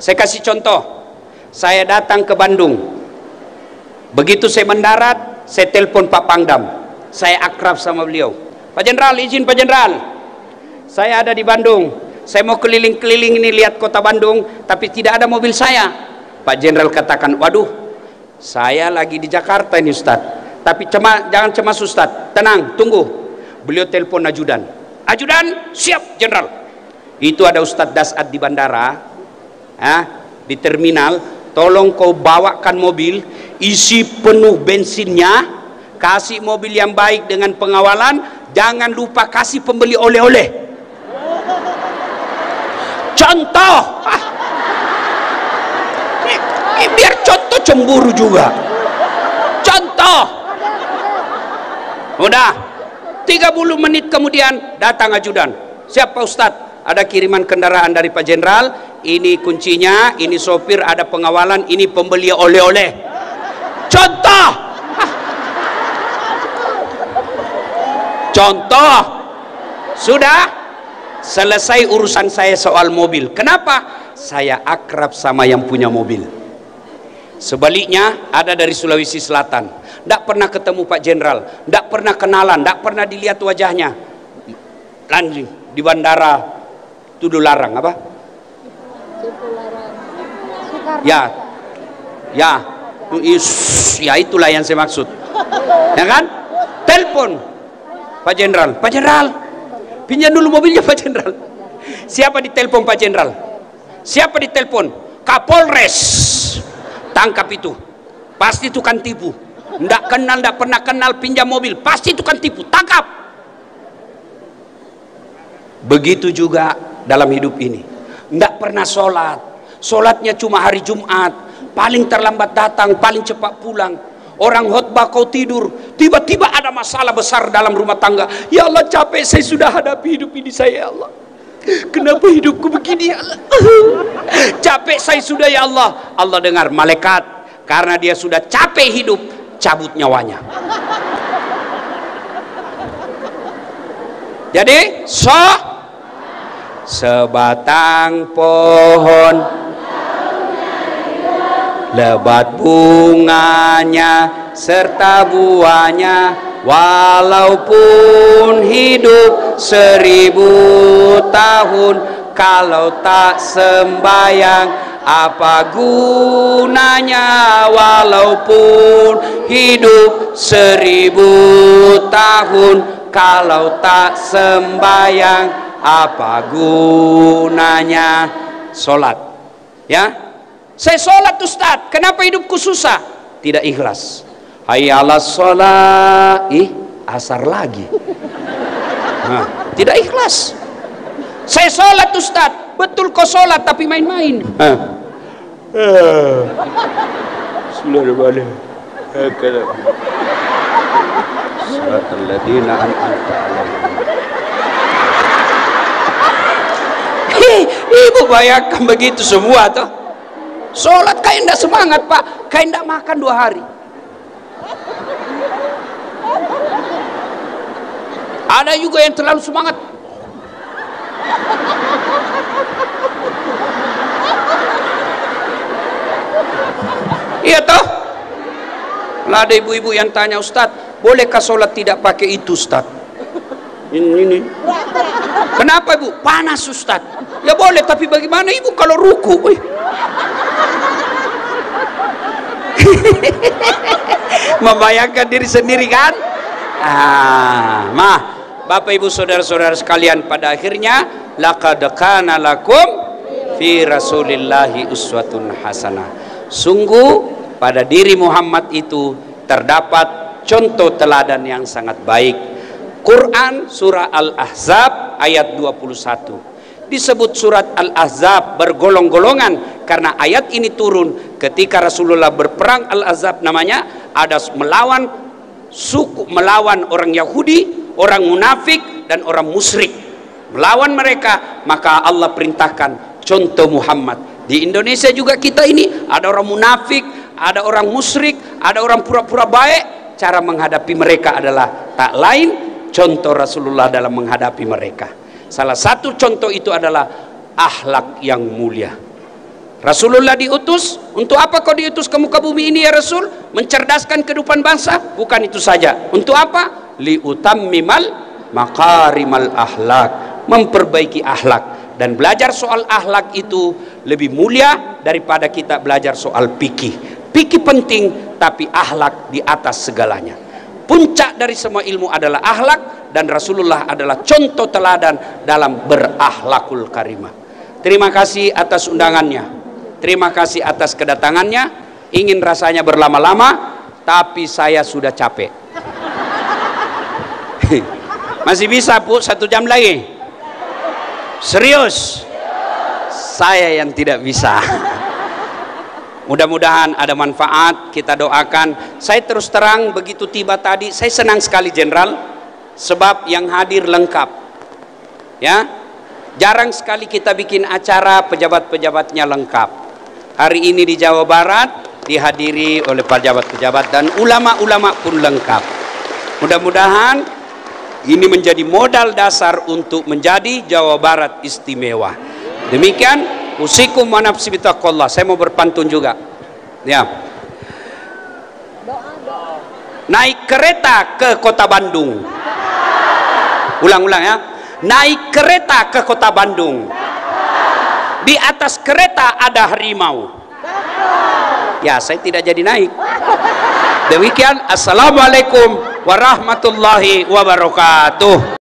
Saya kasih contoh. Saya datang ke Bandung. Begitu saya mendarat, saya telepon Pak Pangdam. Saya akrab sama beliau. Pak Jenderal, izin Pak Jenderal. Saya ada di Bandung. Saya mau keliling-keliling ini lihat kota Bandung, tapi tidak ada mobil saya. Pak Jenderal katakan, waduh, saya lagi di Jakarta ini Ustadz. Tapi jangan cemas Ustaz, tenang, tunggu. Beliau telepon ajudan. Ajudan, siap Jenderal. Itu ada Ustadz Dasad di bandara, di terminal. Tolong kau bawakan mobil, isi penuh bensinnya, kasih mobil yang baik dengan pengawalan, jangan lupa kasih pembeli oleh-oleh. Contoh, biar contoh cemburu juga. Contoh, udah 30 menit kemudian datang ajudan. Siapa Ustadz? Ada kiriman kendaraan dari Pak Jenderal, ini kuncinya, ini sopir, ada pengawalan, ini pembeli oleh-oleh. Contoh, contoh, sudah selesai urusan saya soal mobil. Kenapa? Saya akrab sama yang punya mobil. Sebaliknya ada dari Sulawesi Selatan, tidak pernah ketemu Pak Jenderal, tidak pernah kenalan, tidak pernah dilihat wajahnya. Lanjut di bandara Tudularang apa? Ya, ya itulah yang saya maksud. Ya kan? Telepon Pak Jenderal, Pak Jenderal, pinjam dulu mobilnya Pak Jenderal. Siapa ditelepon Pak Jenderal? Siapa ditelepon? Kapolres. Tangkap itu. Pasti tukang tipu. Nggak kenal, nggak pernah kenal, pinjam mobil. Pasti tukang tipu. Tangkap. Begitu juga dalam hidup ini. Nggak pernah sholat. Sholatnya cuma hari Jumat. Paling terlambat datang, paling cepat pulang. Orang khotbah kau tidur, tiba-tiba ada masalah besar dalam rumah tangga. Ya Allah, capek saya sudah hadapi hidup ini saya, ya Allah. Kenapa hidupku begini, ya Allah? Capek saya sudah, ya Allah. Allah dengar malaikat, karena dia sudah capek hidup, cabut nyawanya. Jadi sebatang pohon lebat bunganya serta buahnya, walaupun hidup 1000 tahun, kalau tak sembayang apa gunanya? Walaupun hidup 1000 tahun, kalau tak sembayang apa gunanya? Sholat, ya. Saya sholat Ustaz, kenapa hidupku susah? Tidak ikhlas. Hayya 'alas sholat, asar lagi. Tidak ikhlas. Saya sholat Ustaz, betul kau sholat tapi main-main. Bismillahirrahmanirrahim. Shiratal ladzina an'amta 'alaihim. Ibu bayangkan begitu semua toh. Sholat kayak tidak semangat Pak, kayak tidak makan 2 hari. Ada juga yang terlalu semangat. Iya toh? Lah ada ibu-ibu yang tanya, Ustadz, bolehkah sholat tidak pakai itu Ustadz? Ini. Kenapa ibu? Panas Ustadz. Ya boleh, tapi bagaimana ibu kalau ruku? Membayangkan diri sendiri kan? Bapak ibu saudara-saudara sekalian, pada akhirnya laqad kana lakum fi rasulillahi uswatun hasanah. Sungguh pada diri Muhammad itu terdapat contoh teladan yang sangat baik. Quran surah Al-Ahzab ayat 21 disebut surat Al-Ahzab bergolong-golongan karena ayat ini turun ketika Rasulullah berperang. Al-Ahzab namanya, ada melawan suku, melawan orang Yahudi, orang munafik dan orang musyrik, melawan mereka. Maka Allah perintahkan contoh Muhammad. Di Indonesia juga kita ini ada orang munafik, ada orang musyrik, ada orang pura-pura baik. Cara menghadapi mereka adalah tak lain contoh Rasulullah dalam menghadapi mereka. Salah satu contoh itu adalah akhlak yang mulia. Rasulullah diutus, untuk apa kau diutus ke muka bumi ini ya Rasul? Mencerdaskan kehidupan bangsa? Bukan itu saja. Untuk apa? Liutammimal makarimal akhlak, memperbaiki akhlak. Dan belajar soal akhlak itu lebih mulia daripada kita belajar soal fikih. Fikih penting, tapi akhlak di atas segalanya. puncak dari semua ilmu adalah akhlak, dan Rasulullah adalah contoh teladan dalam berakhlakul karimah. Terima kasih atas undangannya, terima kasih atas kedatangannya. Ingin rasanya berlama-lama, tapi saya sudah capek. Masih bisa Bu 1 jam lagi? Serius? Saya yang tidak bisa. Mudah-mudahan ada manfaat, kita doakan. Saya terus terang begitu tiba tadi, saya senang sekali Jenderal, sebab yang hadir lengkap. Ya, jarang sekali kita bikin acara pejabat-pejabatnya lengkap. Hari ini di Jawa Barat dihadiri oleh pejabat-pejabat dan ulama-ulama pun lengkap. Mudah-mudahan ini menjadi modal dasar untuk menjadi Jawa Barat istimewa. Demikian, usikum wa nafsi bitaqwallah. Saya mau berpantun juga. Ya. Naik kereta ke kota Bandung. Ulang-ulang ya. Naik kereta ke kota Bandung. Di atas kereta ada harimau. Ya, saya tidak jadi naik. Demikian, assalamualaikum warahmatullahi wabarakatuh.